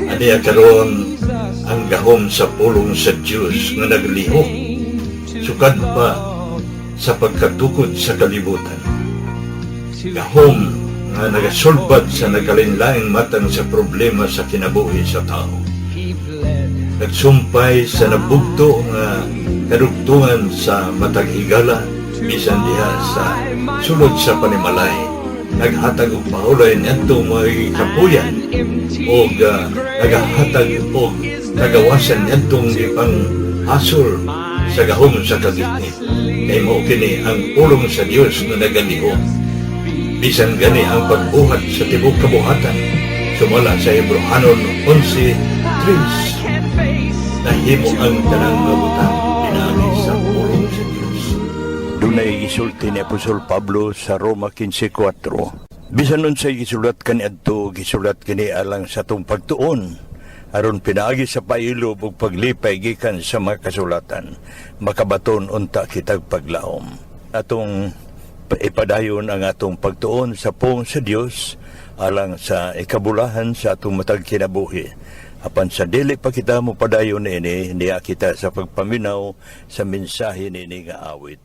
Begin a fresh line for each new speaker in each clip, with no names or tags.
Aniya karon ang gahom sa pulong sa Diyos nga naglihok, sukad pa sa pagkatukod sa kalibutan. Gahom nga nagasulbad sa nagalinlaing matang sa problema sa kinabuhi sa tao. Nagsumpay sa nabugto nga kadugtungan sa matag higala, bisan diha sa sulod sa panimalay. Naghatag og paulay niadto mga kapuyan o naghatag og nagawasan niadtong ipang hasol sa gahom sa kagitnit. Kay mao kini ang pulong sa Dios nga nagalihok. Bisan gani ang pagbuhat sa tibuok kabuhatan, sumala sa Hebrehanon 11:3. Nahimo ang tanang mabutang pinaagi sa pulong sa Dios.
Dunay gisulti ni Apostol Pablo sa Roma 15:4. Bisan nun say gisulat kani adto, gisulat kini alang sa atong pagtuon, aron pinaagi sa pailo ug paglipay gikan sa mga kasulatan, makabaton unta kitag paglaom. Atong ipadayon ang atong pagtuon sa pong sa Dios alang sa ikabulahan sa atong matag kinabuhi. Apan sa dili pa kita mo padayon ini, niya kita sa pagpaminaw sa mensahe nini nga awit.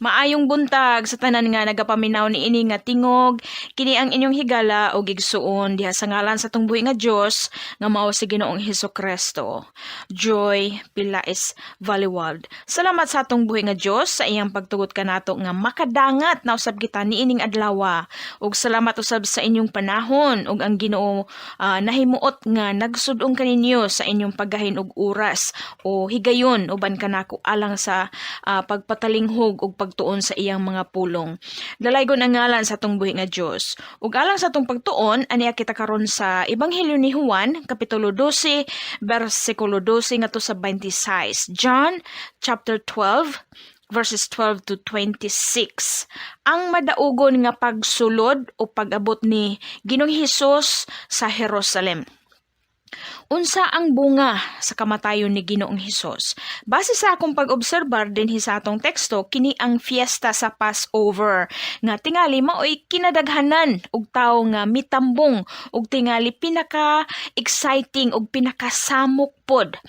Maayong buntag sa tanan nga nagapaminaw ni ini nga tingog, kini ang inyong higala o gigsuon diha sa ngalan sa tungbuhi nga Dios nga mao si Ginoong Hesukristo. Joy Pilais Valiwald. Salamat sa atong buhi nga Dios sa iyang pagtugot kanato nga makadangat na usab kita niining adlaw. Ug salamat usab sa inyong panahon ug ang Ginoo nahimuot nga nagsud-ong kaninyo sa inyong paggahin og oras o higayon uban kanako alang sa pagpatalinghog ug pagtuon sa iyang mga pulong. Dalaygon ang ngalan sa atong buhi nga Dios. Ug alang sa atong pagtuon aniya kita karon sa Ebanghelyo ni Juan kapitulo 12 bersikulo 12 ngadto sa 26. John chapter 12 verses 12 to 26. Ang madaugon nga pagsulod o pag-abot ni Ginoong Hesus sa Jerusalem. Unsa ang bunga sa kamatayon ni Ginoong Hesus? Base sa akong pag-obserbar dinhi sa atong teksto, kini ang fiesta sa Passover nga tingali maoy kinadaghanan og tawo nga mitambong ug tingali pinaka-exciting ug pinakasamok pod.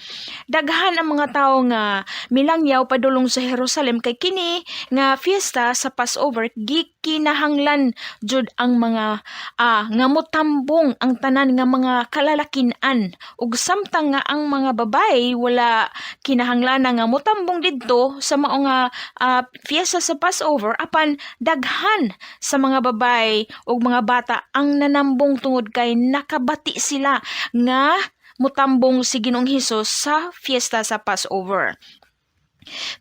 Daghan ang mga tawo nga milangyaw padulong sa Jerusalem kay kini nga fiesta sa Passover gikinahanglan jud ang mga nga motambong ang tanan nga mga kalalakin-an ug samtang nga ang mga babae wala kinahanglan nga motambong didto sa mao nga fiesta sa Passover apan daghan sa mga babae ug mga bata ang nanambong tungod kay nakabati sila nga mutambong si Ginoong Hesus sa fiesta sa Passover.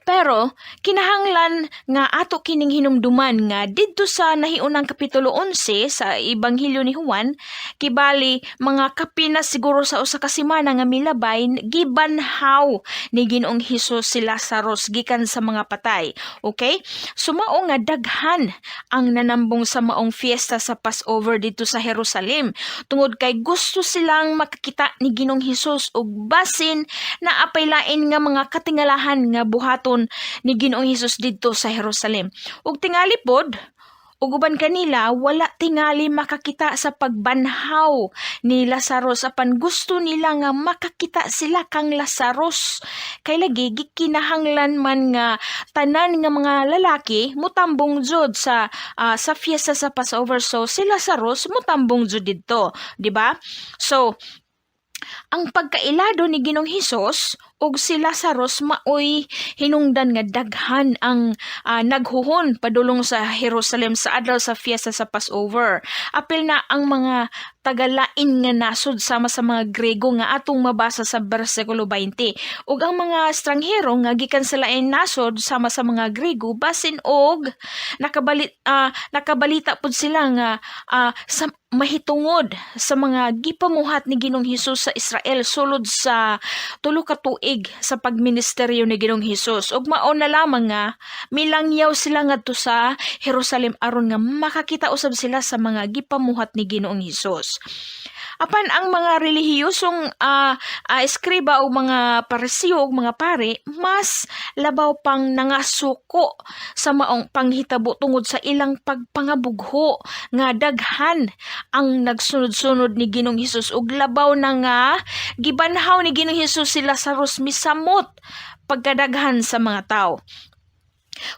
Pero kinahanglan nga ato kining hinumduman nga didto sa nahiunang kapitulo 11 sa Ebanghelyo ni Juan kibali mga kapina siguro sa usa ka semana nga milabay gibanhaw ni Ginoong Hesus si Lazarus gikan sa mga patay. Okay? So mao nga daghan ang nanambong sa maong fiesta sa Passover dito sa Jerusalem tungod kay gusto silang makakita ni Ginoong Hesus ug basin na apay lain nga mga katingalahan nga buhaton ni Ginoong Hesus didto sa Jerusalem. Ug tingali pod, ug uban kanila wala tingali makakita sa pagbanhaw ni Lazarus apan gusto nila nga makakita sila kang Lazarus. Kay lagi gikinahanglan man nga tanan nga mga lalaki mutambong jud sa fiesta sa Passover, so si Lazarus mutambong jud didto, di ba? So ang pagkailado ni Ginoong Hesus ug si Lazarus maoy hinungdan nga daghan ang naghuhon padulong sa Jerusalem sa adlaw sa fiesta sa Passover. Apil na ang mga tagalain nga nasod sama sa mga Grego nga atong mabasa sa bersikulo 20. Ug ang mga estranghero nga gikan sa lain nasod sama sa mga Grego basin og nakabalita pud sila nga sa mahitungod sa mga gipamuhat ni Ginoong Hesus sa Israel sulod sa 3 ka tuig sa pagministeryo ni Ginoong Hesus. Ug mao na lamang nga milangyaw sila ngadto sa Jerusalem aron nga makakita usab sila sa mga gipamuhat ni Ginoong Hesus. Apan ang mga relihiyosong eskriba o mga parisiyo o mga pare, mas labaw pang nangasuko sa maong panghitabo tungod sa ilang pagpangabugho nga daghan ang nagsunod-sunod ni Ginoong Hesus ug labaw na nga gibanhaw ni Ginoong Hesus si Lazarus misamot pagkadaghan sa mga tao.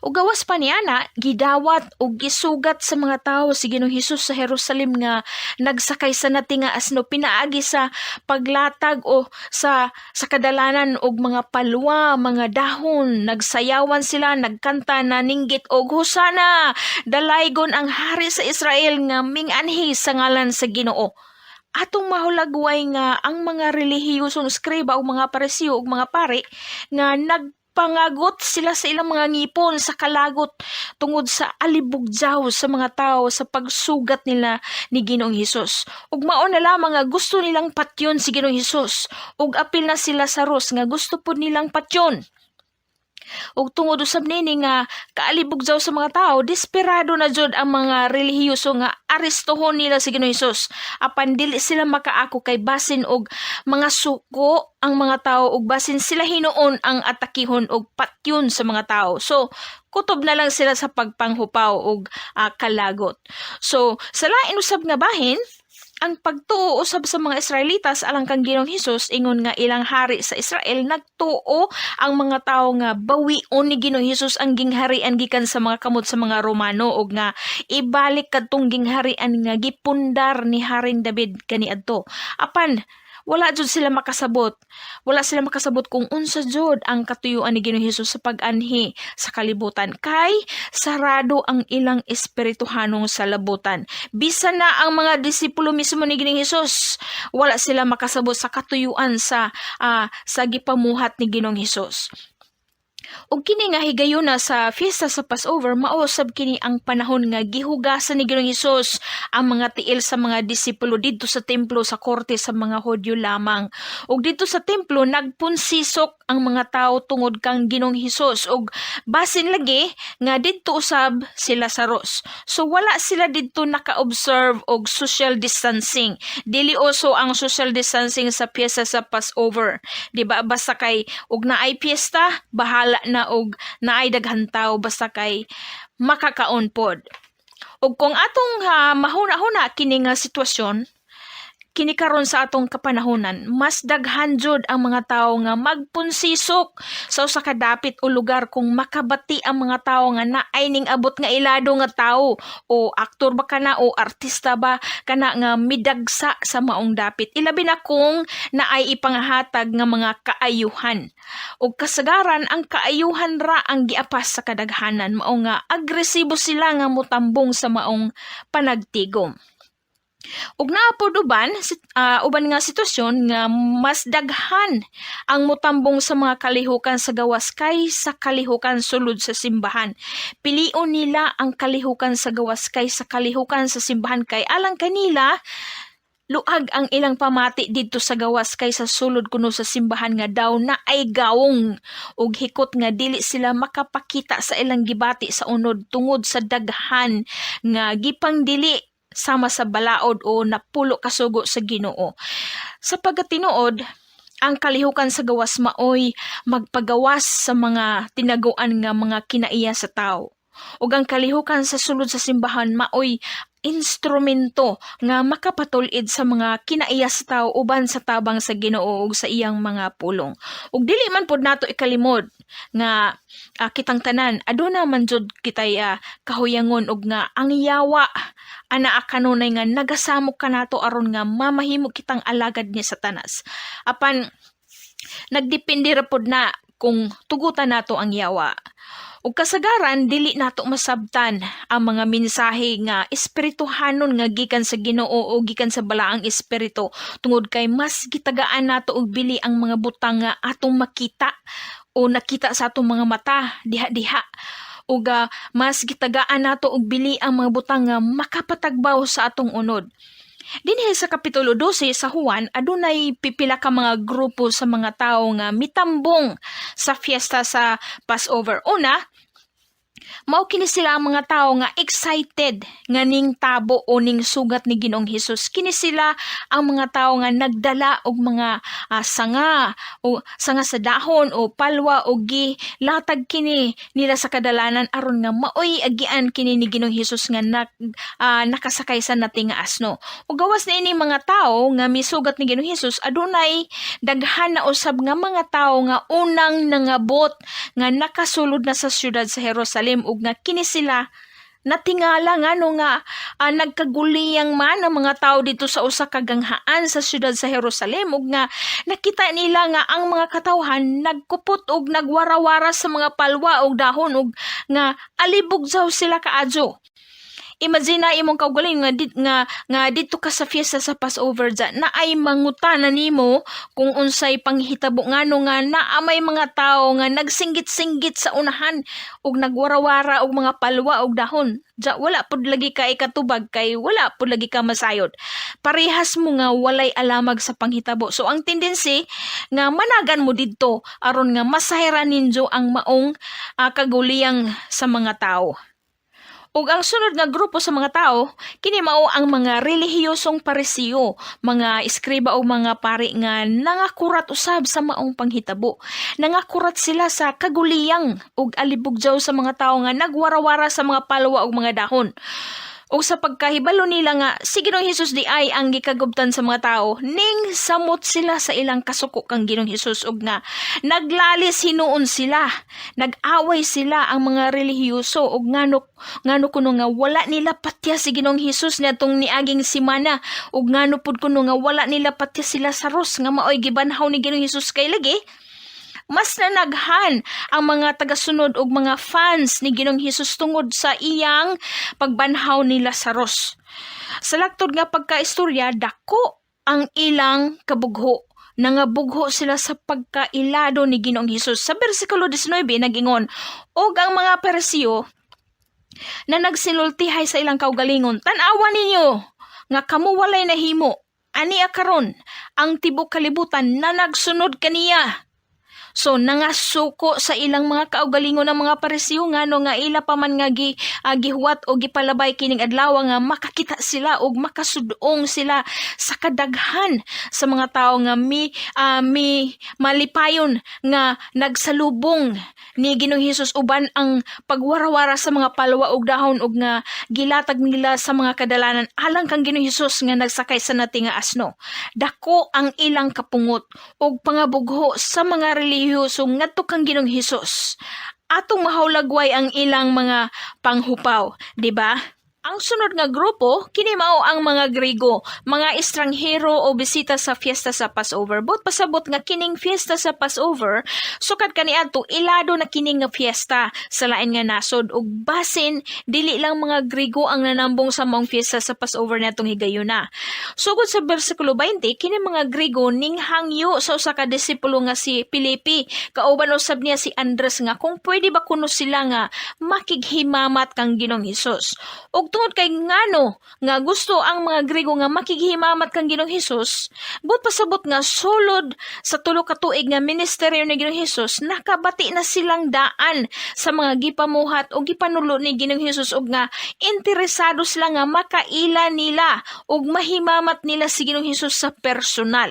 Ug gawas pa niana gidawat ug gisugat sa mga tawo si Ginoong Hesus sa Jerusalem nga nagsakay sa natinga asno pinaagi sa paglatag o sa kadalanan og mga palwa, mga dahon, nagsayawan sila, nagkanta na ninggit og hosana, dalaygon ang hari sa Israel nga minganhi sa ngalan sa Ginoo. Atong mahulagway nga ang mga relihiyosong eskriba o mga parisiyo o mga pare nga pangagot sila sa ilang mga ngipon sa kalagot tungod sa alibugjaw sa mga tao sa pagsugat nila ni Ginoong Hesus. Ug mao na lamang nga gusto nilang patyon si Ginoong Hesus ug apil na sila sa Ros nga gusto po nilang patyon. Ug tungod usab nini nga kaalibugjaw sa mga tao, desperado na jud ang mga relihiyoso nga arestohon nila si Ginoong Hesus apan dili sila makaako kay basin og mga suko ang mga tao ug basin sila hinuon ang atakihon og patyon sa mga tao. So kutob na lang sila sa pagpanghupaw og kalagot. So sa lain usab nga bahin ang pagtuo usab sa mga Israelitas alang kang Ginoong Hesus ingon nga ilang hari sa Israel nagtuo ang mga tawo nga bawion ni Ginoong Hesus ang gingharian gikan sa mga kamot sa mga Romano ug nga ibalik kadtong gingharian nga gipundar ni Haring David kaniadto. Apan wala jud sila makasabot. Wala sila makasabot kung unsa jud ang katuyuan ni Ginoong Hesus sa pag-anhi sa kalibutan kay sarado ang ilang espirituhanong sa labutan. Bisan na ang mga disipulo mismo ni Ginoong Hesus, wala sila makasabot sa katuyuan sa gipamuhat ni Ginoong Hesus. Ug kini nga higayuna sa fiesta sa Passover mausab kini ang panahon nga gihugasan ni Ginoong Hesus ang mga tiil sa mga disipulo didto sa templo sa korte sa mga Hudyo lamang. Ug didto sa templo nagpunsisok ang mga tawo tungod kang Ginoong Hesus ug basin lagi nga didto usab sila sa Lazarus. So wala sila didto naka-observe og social distancing. Dili uso ang social distancing sa piyesta sa Passover. Di ba basta kay ug naay piyesta bahala na og naay daghan tawo basta kay makakaon pod. Ug kung atong mahuna-huna kini nga sitwasyon, kini karon sa atong kapanahonan, mas daghan jud ang mga tawo nga magpunsisok sa usa ka dapit o lugar kung makabati ang mga tawo nga naay ning abot nga ilado nga tawo o aktor ba kana o artista ba kana nga midagsa sa maong dapit. Ilabi na kung naay ipanghatag nga mga kaayuhan. O kasagaran ang kaayuhan ra ang giapas sa kadaghanan mao nga agresibo sila nga mutambong sa maong panagtigom. Ug naapod uban nga sitwasyon nga mas daghan ang mutambong sa mga kalihukan sa gawas kay sa kalihukan sulod sa simbahan. Pilion nila ang kalihukan sa gawas kay sa kalihukan sa simbahan kay alang kanila luag ang ilang pamati didto sa gawas kay sa sulod kuno sa simbahan nga daw na ay gawong ug hikot nga dili sila makapakita sa ilang gibati sa unod tungod sa daghan nga gipangdili sama sa balaod o napulo kasugo sa Ginoo. Sa pagkatinuod, ang kalihukan sa gawas maoy magpagawas sa mga tinaguan nga mga kinaiya sa tao. Ug ang kalihukan sa sulod sa simbahan maoy instrumento nga makapatulid sa mga kinaiya sa tao uban sa tabang sa Ginoo ug sa iyang mga pulong. Ug dili man pod nato ikalimod nga kitang tanan aduna man jud kitay kahuyangon ug nga ang yawa ana kanunay nga nagasamok kanato aron nga mamahimo kitang alagad ni Satanas. Apan nagdepende ra pod na kung tugutan nato ang yawa. Ug kasagaran dili nato masabtan ang mga mensahe nga espirituhanon nga gikan sa Ginoo o gikan sa balaang espiritu tungod kay mas gitagaan nato og bili ang mga butang nga atong makita o nakita sa atong mga mata diha-diha. Ug mas gitagaan nato og bili ang mga butang nga makapatagbaw sa atong unod. Dinhi sa Kapitulo 12 sa Juan, adunay pipila ka mga grupo sa mga tawo nga mitambong sa fiesta sa Passover. Una, mao kini sila ang mga tawo nga excited nga ning tabo o ning sugat ni Ginoong Hesus. Kini sila ang mga tawo nga nagdala og mga sanga sa dahon o palwa o gilatag kini nila sa kadalanan aron nga maoy agian kini ni Ginoong Hesus nga nakasakay sa nating nga asno. Ug gawas na ini mga tawo nga misugat ni Ginoong Hesus adunay daghan na usab nga mga tawo nga unang nangabot nga nakasulod na sa syudad sa Jerusalem ug nga kini sila natingala nga nagkaguliyang man ang mga tao dito sa usa ka ganghaan sa syudad sa Jerusalem ug nga nakita nila nga ang mga katawhan nagkupot ug nagwarawara sa mga palwa ug dahon ug nga alibog daw sila kaadyo. Imagine na imong kaugaling nga dito ka sa fiesta sa Passover na ay mangutana nimo kung unsay panghitabo ngano nga naamay mga tao nga nagsinggit-singgit sa unahan ug nagwarawara og mga palwa og dahon. Wala pud lagi ka ikatubag kay wala pud lagi ka masayod. Parehas mo nga walay alamag sa panghitabo. So ang tendency nga managan mo didto aron nga masayran ninyo ang maong kaguliyang sa mga tao. Ug ang sunod nga grupo sa mga tao, kini mao ang mga relihiyosong Parisiyo, mga eskriba o mga pari nga nangakurat usab sa maong panghitabo. Nangakurat sila sa kaguliyang ug alibugjaw sa mga tao nga nagwarawara sa mga palwa ug mga dahon. O sa pagkahibalo nila nga si Ginoong Hesus di ay ang gikagubtan sa mga tao, ning samot sila sa ilang kasuko kang Ginoong Hesus ug nga naglalis hinuon sila, nag-away sila ang mga relihiyoso ug ngano kuno nga wala nila patya si Ginoong Hesus niadtong niaging semana ug ngano pud kuno nga wala nila patya sila sa Lazarus nga maoy gibanhaw ni Ginoong Hesus kay lagi. Mas nanaghan ang mga tagasunod ug mga fans ni Ginoong Hesus tungod sa iyang pagbanhaw ni Lazarus. Sa laktod nga pagkaistorya, dako ang ilang kabugho. Nangabugho sila sa pagkailado ni Ginoong Hesus. Sa bersikulo 19 nagingon, og ang mga Parisiyo na nagsinultihay sa ilang kaugalingon, tan-awa ninyo nga kamo walay nahimo. Ani karon ang tibok kalibutan na nagsunod kaniya. So nangasuko sa ilang mga kaugalingon ng mga Parisiyo ngano nga ila pa man nga gihuwat o gipalabay kining adlaw nga makakita sila og makasudong sila sa kadaghan sa mga tao nga malipayon nga nagsalubong ni Ginoong Hesus uban ang pagwarawara sa mga palwa og dahon og nga gilatag nila sa mga kadalanan alang kang Ginoong Hesus nga nagsakay sa nati nga asno. Dako ang ilang kapungot og pangabugho sa mga relihiyoso ngadto kang Ginoong Hesus. Atong mahawlagway ang ilang mga panghupaw, di ba? Ang sunod nga grupo, kini mao ang mga Grego, mga estranghero o bisita sa fiesta sa Passover. But pasabot nga kining fiesta sa Passover, sukad kaniadto ilado na kining nga fiesta sa lain nga nasod ug basin dili lang mga Grego ang nanambong sa maong fiesta sa Passover natong higayuna. Sugod sa bersikulo 20, kini mga Grego ning hangyo sa usa ka disipulo nga si Filipi, kauban usab niya si Andres nga kung pwede ba kuno sila nga makighimamat kang Ginoong Hesus. Ug tungod kay ngano nga gusto ang mga Grego nga makighimamat kang Ginoong Hesus, but pasabot nga sulod sa tulo ka tuig nga ministeryo ni Ginoong Hesus, nakabati na silang daan sa mga gipamuhat o gipanulo ni Ginoong Hesus ug nga interesado sila nga makaila nila ug mahimamat nila si Ginoong Hesus sa personal.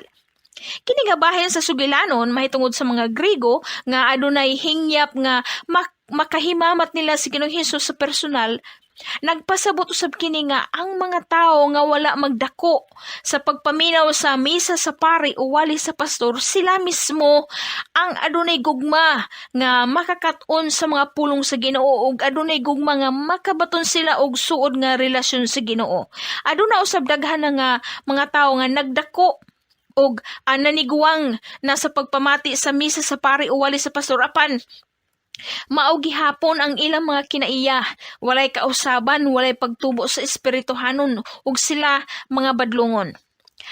Kini nga bahin sa sugilanon mahitungod sa mga Grego nga adunay hingyap nga makahimamat nila si Ginoong Hesus sa personal. Nagpasabot usab kini nga ang mga tao nga wala magdako sa pagpaminaw sa misa sa pari o wali sa pastor, sila mismo ang adunay gugma nga makakaton sa mga pulong sa Ginoo ug adunay gugma nga makabaton sila og suod nga relasyon sa Ginoo. Aduna usab daghan na nga mga tao nga nagdako og naniguwang na sa pagpamati sa misa sa pari o wali sa pastor apan mao gihapon ang ilang mga kinaiya, walay kausaban, walay pagtubo sa espirituhanon ug sila mga badlungon.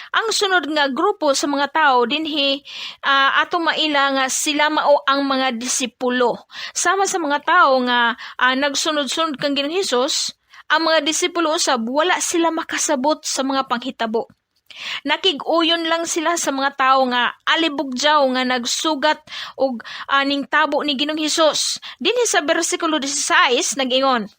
Ang sunod nga grupo sa mga tao dinhi ato maila nga sila mao ang mga disipulo. Sama sa mga tao nga nagsunod-sunod kang Ginoong Hesus, ang mga disipulo usab wala sila makasabot sa mga panghitabo. Nakig-uyon lang sila sa mga tao nga alibugjaw nga nagsugat og aning tabo ni Ginoong Hesus. Dinhi sa bersikulo 16 nag-ingon,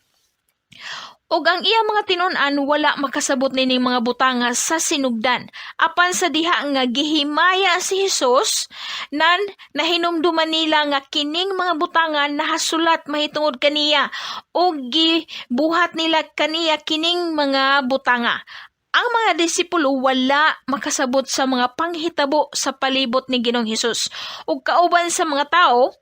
og ang iya mga tinun-an wala makasabot nining mga butanga sa sinugdan. Apan sa diha nga gihimaya si Hesus, nan nahinumduman nila nga kining mga butanga nahasulat mahitungod kaniya og gibuhat nila kaniya kining mga butanga. Ang mga disipulo wala makasabot sa mga panghitabo sa palibot ni Ginoong Hesus. Ug kauban sa mga tao,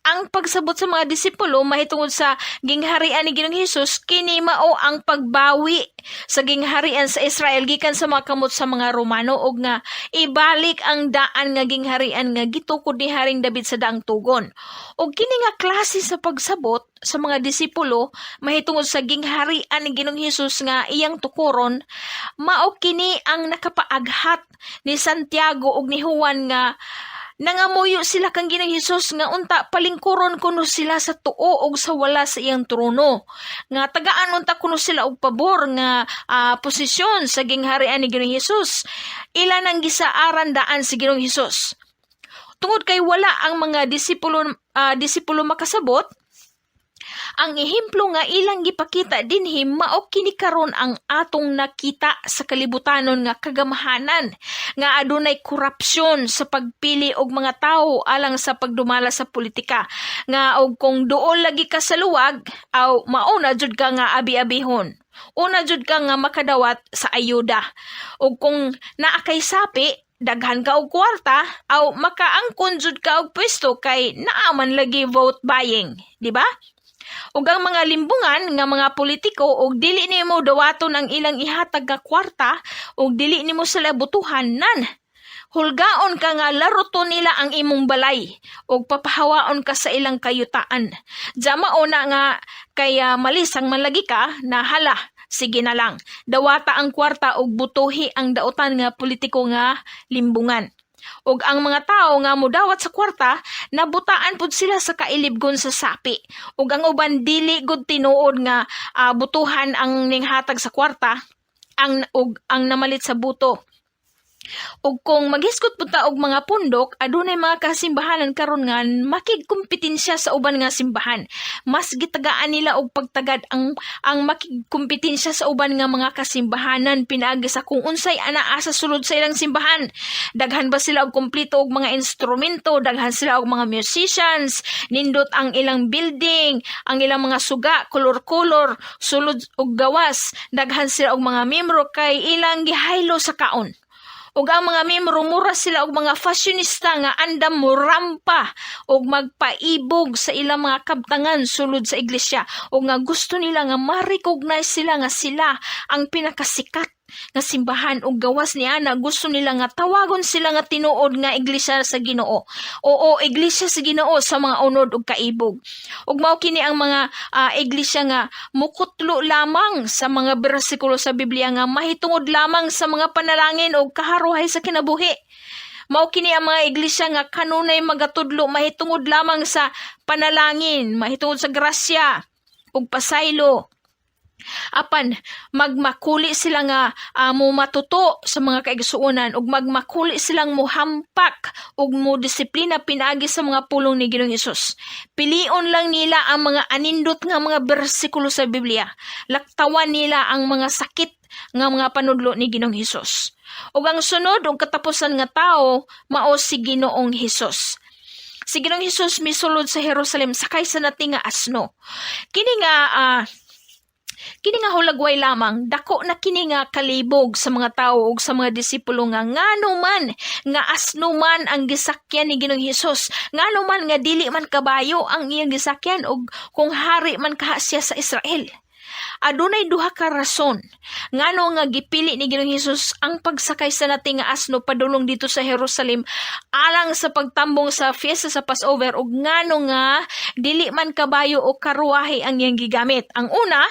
ang pagsabot sa mga disipulo mahitungod sa gingharian ni Ginoong Hesus, kini mao ang pagbawi sa gingharian sa Israel gikan sa mga kamot sa mga Romano ug nga ibalik ang daan nga gingharian nga gitukod ni Haring David sa daang tugon. Ug kini nga klase sa pagsabot sa mga disipulo mahitungod sa gingharian ni Ginoong Hesus nga iyang tukuron, mao kini ang nakapaaghat ni Santiago ug ni Juan nga nangamuyo sila kang Ginoong Hesus nga unta palingkuron kuno sila sa tuo ug sa wala sa iyang trono. Nga tagaan unta kuno sila og pabor nga posisyon sa gingharian ni Ginoong Hesus. Ila nang gisaaran daan si Ginoong Hesus. Tungod kay wala ang mga disipulo makasabot, ang ehemplo nga ilang gipakita dinhi mao kini karon ang atong nakita sa kalibutanon nga kagamahanan nga adunay korupsyon sa pagpili og mga tawo alang sa pagdumala sa politika nga og kung duol lagi ka sa luwag aw mao na jud ka nga abi-abihon. Una jud ka nga makadawat sa ayuda. Ug kung naa kay sapi, daghan ka og kwarta, aw makaangkon jud ka og pwesto kay naa man lagi vote buying, di ba? Ug ang mga limbungan nga mga politiko ug dili nimo dawaton ang ilang ihatag nga kwarta ug dili nimo sila butuhan nan. Hulgaon ka nga laruton nila ang imong balay ug papahawaon ka sa ilang kayutaan. Diyama una nga kaya malisang malagi ka na hala, sige na lang. Dawata ang kwarta ug butuhi ang dautan nga politiko nga limbungan. Ug ang mga tao nga mudawat sa kwarta, nabutaan pud sila sa kailibgon sa sapi. Ug ang uban dili gud tinuod nga butuhan ang ninghatag sa kwarta, ang namalit sa buto. Ug kung maghiskot punta og mga pundok, adunay mga kasimbahanan karon nga makigkompetensya sa uban nga simbahan. Mas gitagaan nila og pagtagad ang makigkompetensya sa uban nga mga kasimbahanan pinaagi sa kung unsay anaa sa sulod sa ilang simbahan. Daghan ba sila og kumpleto og mga instrumento, daghan sila og mga musicians, nindot ang ilang building, ang ilang mga suga, kolor-kolor, sulod og gawas, daghan sila og mga membro kay ilang gihaylo sa kaon. Ug ang mga membro mura sila og mga fashionista nga andam mo rampa og magpaibog sa ilang mga kabtangan sulod sa iglesia ug nga gusto nila nga ma-recognize sila nga sila ang pinakasikat nga simbahan ug gawas ni ana gusto nila nga tawagon sila nga tinuod nga iglesia sa Ginoo. Oo, iglesia sa Ginoo sa mga unod ug kaibog. Ug mao kini ang mga iglesia nga mukutlo lamang sa mga bersikulo sa Biblia nga mahitungod lamang sa mga panalangin ug kaharuhay sa kinabuhi. Mao kini ang mga iglesia nga kanunay magatudlo mahitungod lamang sa panalangin, mahitungod sa grasya ug pasaylo. Apan magmakuli sila nga mo matuto sa mga kaigsuonan ug magmakuli silang mohampak ug mo disiplina pinaagi sa mga pulong ni Ginoong Hesus. Pilion lang nila ang mga anindot nga mga bersikulo sa Biblia. Laktawan nila ang mga sakit nga mga panudlo ni Ginoong Hesus. Ug ang sunod ug katapusan nga tao mao si Ginoong Hesus. Si Ginoong Hesus misulod sa Jerusalem sakay sa nating nga asno. Kini nga hulagway lamang, dako na kini nga kalibog sa mga tao ug sa mga disipulo nga ngano man nga asno man ang gisakyan ni Ginoong Hesus, ngano man nga dili man kabayo ang iyang gisakyan ug kung hari man kaha siya sa Israel. Adunay duha ka rason ngano nga gipili ni Ginoong Hesus ang pagsakay sa nating nga asno padulong dito sa Jerusalem alang sa pagtambong sa fiesta sa Passover ug ngano nga dili man kabayo o karuwahe ang iyang gigamit. Ang una,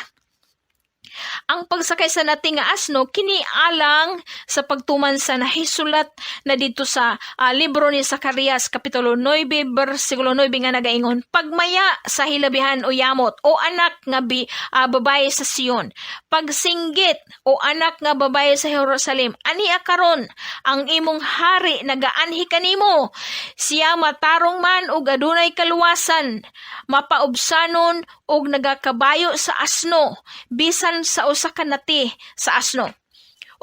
ang pagsakay sa nating nga asno kini alang sa pagtuman sa nahisulat na dito sa libro ni Zacarias kapitulo 9 bersikulo 9 nga nagaingon, pagmaya sa hilabihan o yamot o anak nga babaye sa Sion, pagsinggit o anak nga babaye sa Jerusalem, ania karon ang imong hari nagaanhi kanimo, siya matarong man ug adunay kaluwasan, mapaubsanon ug nagakabayo sa asno bisan sa usa ka nati sa asno.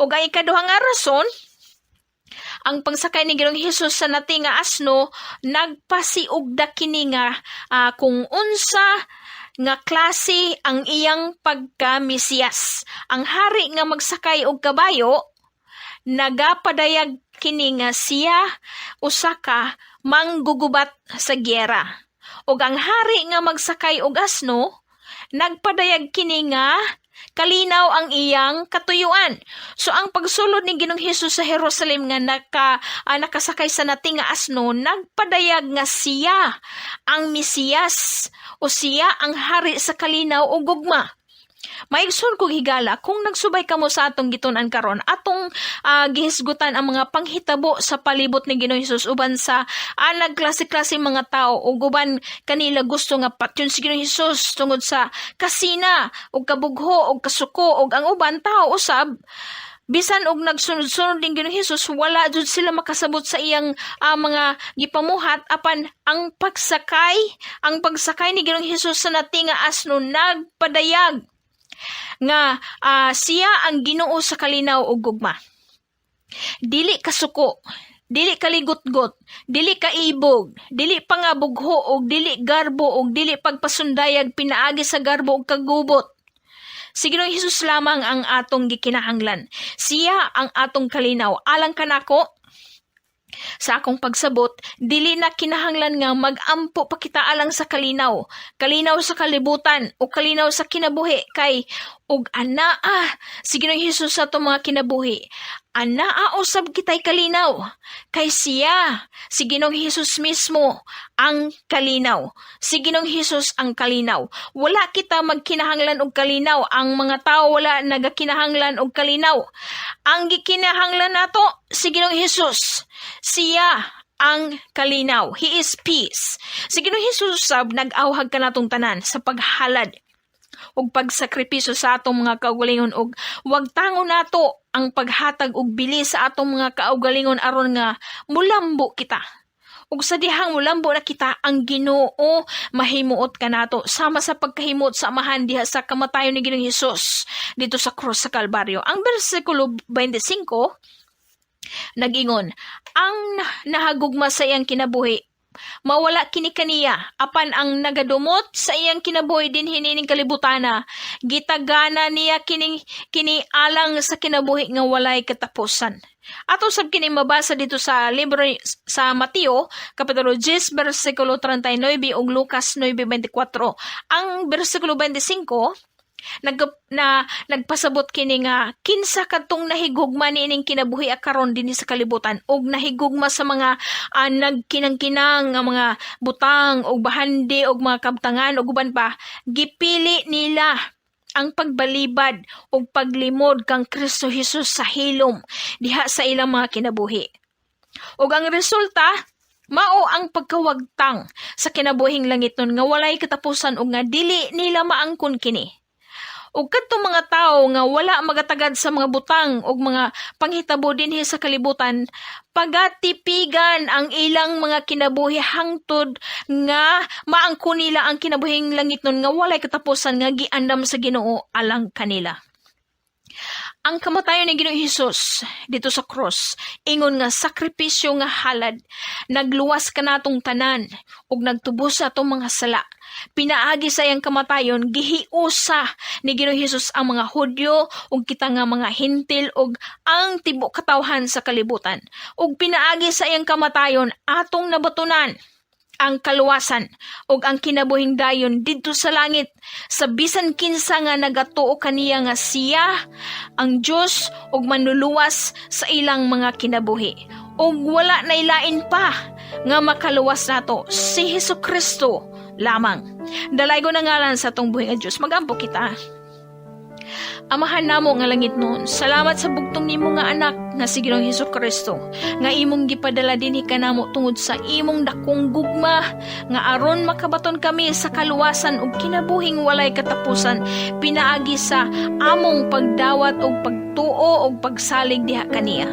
Ug ang ikaduha nga rason, ang pagsakay ni Ginoong Hesus sa nati nga asno nagpasiugda kini nga kung unsa nga klase ang iyang pagka-Mesiyas. Ang hari nga magsakay og kabayo nagapadayag kini nga siya usa ka manggugubat sa gyera. Ug ang hari nga magsakay og asno nagpadayag kini nga kalinaw ang iyang katuyuan. So ang pagsulod ni Ginoong Hesus sa Jerusalem nga nakasakay sa nating nga asno, nagpadayag nga siya ang Mesiyas o siya ang hari sa kalinaw o gugma. Maigsoon kog higala kung nagsubay kamo sa atong gitun-an karon, atong gihisgutan ang mga panghitabo sa palibot ni Ginoong Hesus uban sa nagklase-klase mga tao ug uban kanila gusto nga patyon si Ginoong Hesus tungod sa kasina ug kabugho ug kasuko ug ang uban tao usab bisan og nagsunod-sunod ning Ginoong Hesus wala jud sila makasabot sa iyang mga gipamuhat apan ang pagsakay ni Ginoong Hesus sa nating nga asno nagpadayag nga siya ang Ginoo sa kalinaw ug gugma. Dili kasuko, dili kaligot-got, dili kaibog, dili pangabugho og dili garbo og dili pagpasundayag pinaagi sa garbo og kagubot. Si Ginoong Hesus lamang ang atong gikinahanglan. Siya ang atong kalinaw. Alang kanako, sa akong pagsabot, dili na kinahanglan nga mag-ampo pa kita alang sa kalinaw. Kalinaw sa kalibutan o kalinaw sa kinabuhi kay ug anaa si Ginoong Hesus sa atong mga kinabuhi. Anaa usab kitay kalinaw kay siya, si Ginoong Hesus mismo ang kalinaw. Si Ginoong Hesus ang kalinaw. Wala kita magkinahanglan og kalinaw. Ang mga tao wala nagakinahanglan og kalinaw. Ang gikinahanglan nato si Ginoong Hesus. Siya ang kalinaw. He is peace. Si Ginoong Hesus sab nag-awhag kanatong tanan sa paghalad ug pagsakripisyo sa atong mga kaugalingon ug wag tango nato ang paghatag og bili sa atong mga kaugalingon aron nga mulambo kita. Ug sa dihang mulambo na kita, ang Ginoo mahimuot kanato sama sa pagkahimot sa amahan diha sa kamatayon ni Ginoong Hesus dito sa krus sa Kalbaryo. Ang bersikulo 25 nag-ingon, ang nahagugma sa iyang kinabuhi mawala kini kaniya apan ang nagadumot sa iyang kinabuhi din hinining kalibutana gitagana niya kini alang sa kinabuhi nga walay katapusan. Ato sab kini mabasa dito sa libro sa Mateo kapitulo 10 bersikulo 39 ug Lucas 9:24. Ang bersikulo 25 nagpasabot kini nga kinsa kadtong nahigugma niining kinabuhi karon dinhi sa kalibutan ug nahigugma sa mga nagkinang-kinang nga mga butang ug bahandi ug mga kabtangan ug uban pa, gipili nila ang pagbalibad ug paglimod kang Kristo Hesus sa hilom diha sa ilang mga kinabuhi. Ug ang resulta mao ang pagkawagtang sa kinabuhing langit nun nga walay katapusan ug nga dili nila maangkon kini. Ug kadtong mga tao nga wala magatagad sa mga butang ug mga panghitabo dinhi sa kalibutan, pagatipigan ang ilang mga kinabuhi hangtod nga maangkon nila ang kinabuhing langit nun nga walay katapusan nga giandam sa Ginoo alang kanila. Ang kamatayon ni Ginoong Hesus dito sa cross, ingon nga sakripisyo nga halad, nagluwas kanatong tanan ug nagtubos sa atong mga sala. Pinaagi sa iyang kamatayon, gihiusa ni Ginoong Hesus ang mga Hudyo ug kita nga mga Hintil ug ang tibok katawhan sa kalibutan. Ug pinaagi sa iyang kamatayon atong nabatunan ang kaluwasan ug ang kinabuhing dayon didto sa langit sa bisan kinsa nga nagatuo kaniya nga siya ang Dios ug manluluwas sa ilang mga kinabuhi. Ug wala nailain pa nga makaluwas nato si Hesukristo lamang. Dalaygo na ngalan sa atong buhi nga Dios, magampo kita. Amahan namo nga langit noon, salamat sa bugtong nimo nga anak nga si Ginoong Hesukristo nga imong gipadala dinhi kanamo tungod sa imong dakong gugma nga aron makabaton kami sa kaluwasan ug kinabuhing walay katapusan pinaagi sa among pagdawat ug pagtuo ug pagsalig diha kaniya.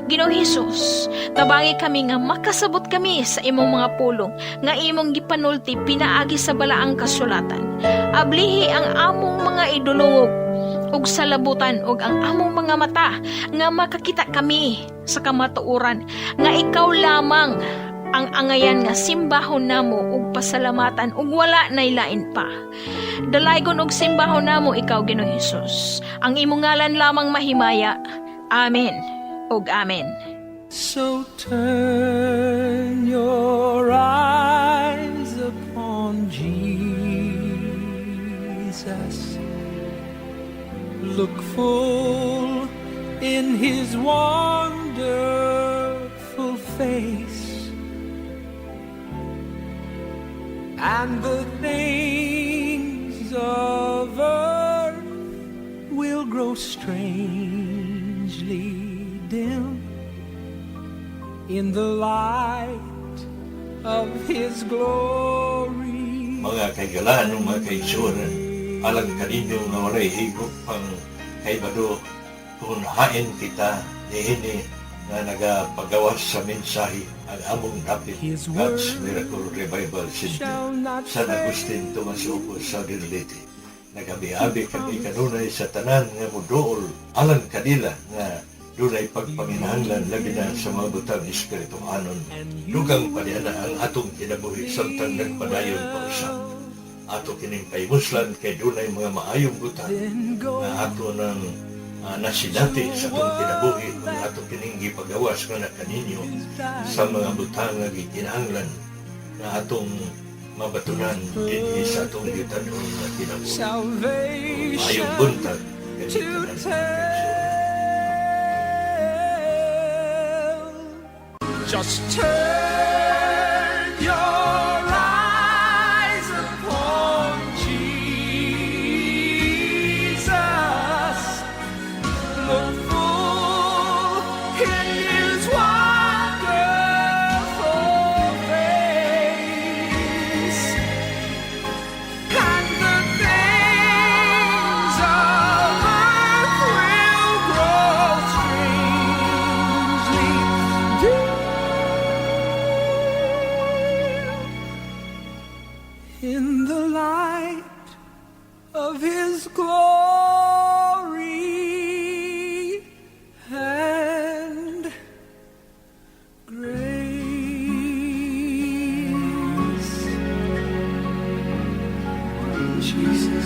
Ginoong Hesus, tabangi kami nga makasabot kami sa imong mga pulong nga imong gipanulti pinaagi sa balaang kasulatan. Ablihi ang among mga idulungog ug salabutan ug ang among mga mata nga makakita kami sa kamatuoran nga ikaw lamang ang angayan nga simbahon namo ug pasalamatan ug wala nailain pa. Dalaygon og simbahon namo ikaw Ginoong Hesus. Ang imong ngalan lamang mahimaya. Amen ug amen.
So turn your eyes upon Jesus. Look full in His wonderful face, and the things of earth will grow strangely dim in the light of His glory.
Mga kaigalaan ng mga kaigsuran, alang kaninyo nga walay higop pang kaibado, kung hain kita nihini na nagapagawas sa mensahe ang among dapit God's Miracle Revival Center San Agustin Tomas Opus sa Dirlete. Nagabi-abi kami kanunay sa tanan nga mudool alang kanila nga dunay pagpanginahanglan labi na sa mga butang espirituhanon. Dugang paniana ang atong kinabuhi samtang nagpadayon pa usap. ato kining paimuslan kay dunay mga maayong butang nga ato ng nasinati sa atong kinabuhi kung ato kining gipagawas nga nakaninyo sa mga butang nga gikinahanglan nga atong mabatunan dinhi sa atong gitanon nga kinabuhi. Maayong buntag
to
kanito
tell. Just turn your eyes upon Jesus. Look full in His wonderful face, and the things of earth will grow strangely dim in the light of His glory and grace. Jesus.